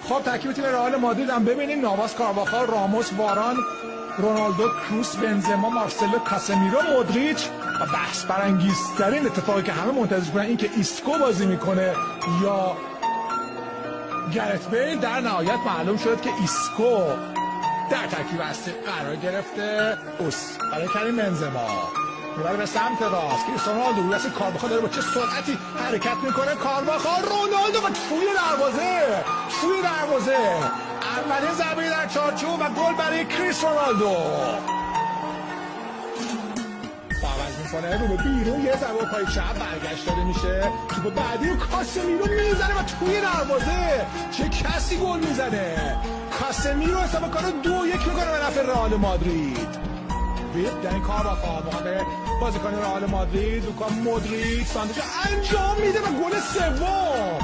خب ترکیب تیم رئال مادرید هم ببینیم: نواس، کارواخال، راموس، واران، رونالدو، کروس، بنزما، مارسلو، کاسمیرو، مودریچ. و بحث برانگیزترین اتفاقی که همه منتظر بودن این که ایسکو بازی میکنه یا گرت بیل. در نهایت معلوم شد که ایسکو در ترکیب اصلی قرار گرفته. برای کریم بنزما میبره به سمت راست، کریستیانو رونالدو روی اصل کارواخال داره با چه سرعتی حرکت میکنه. کارواخال، رونالدو و توی دروازه اولین ضربه در چارچوب و گل برای کریستیانو رونالدو. میکنه رو به بیرون، یه ضربه پای چپ برگشت داده میشه. توپ بعدی رو کاسمیرو میزنه و توی دروازه. چه کسی گل میزنه! کاسمیرو حساب کارو 2-1 میکنه به نفع رئال مادرید. در این کار مقابل بازیکن رئال مادرید لوکا مودریچ ساندویچ انجام میده و گل سوم.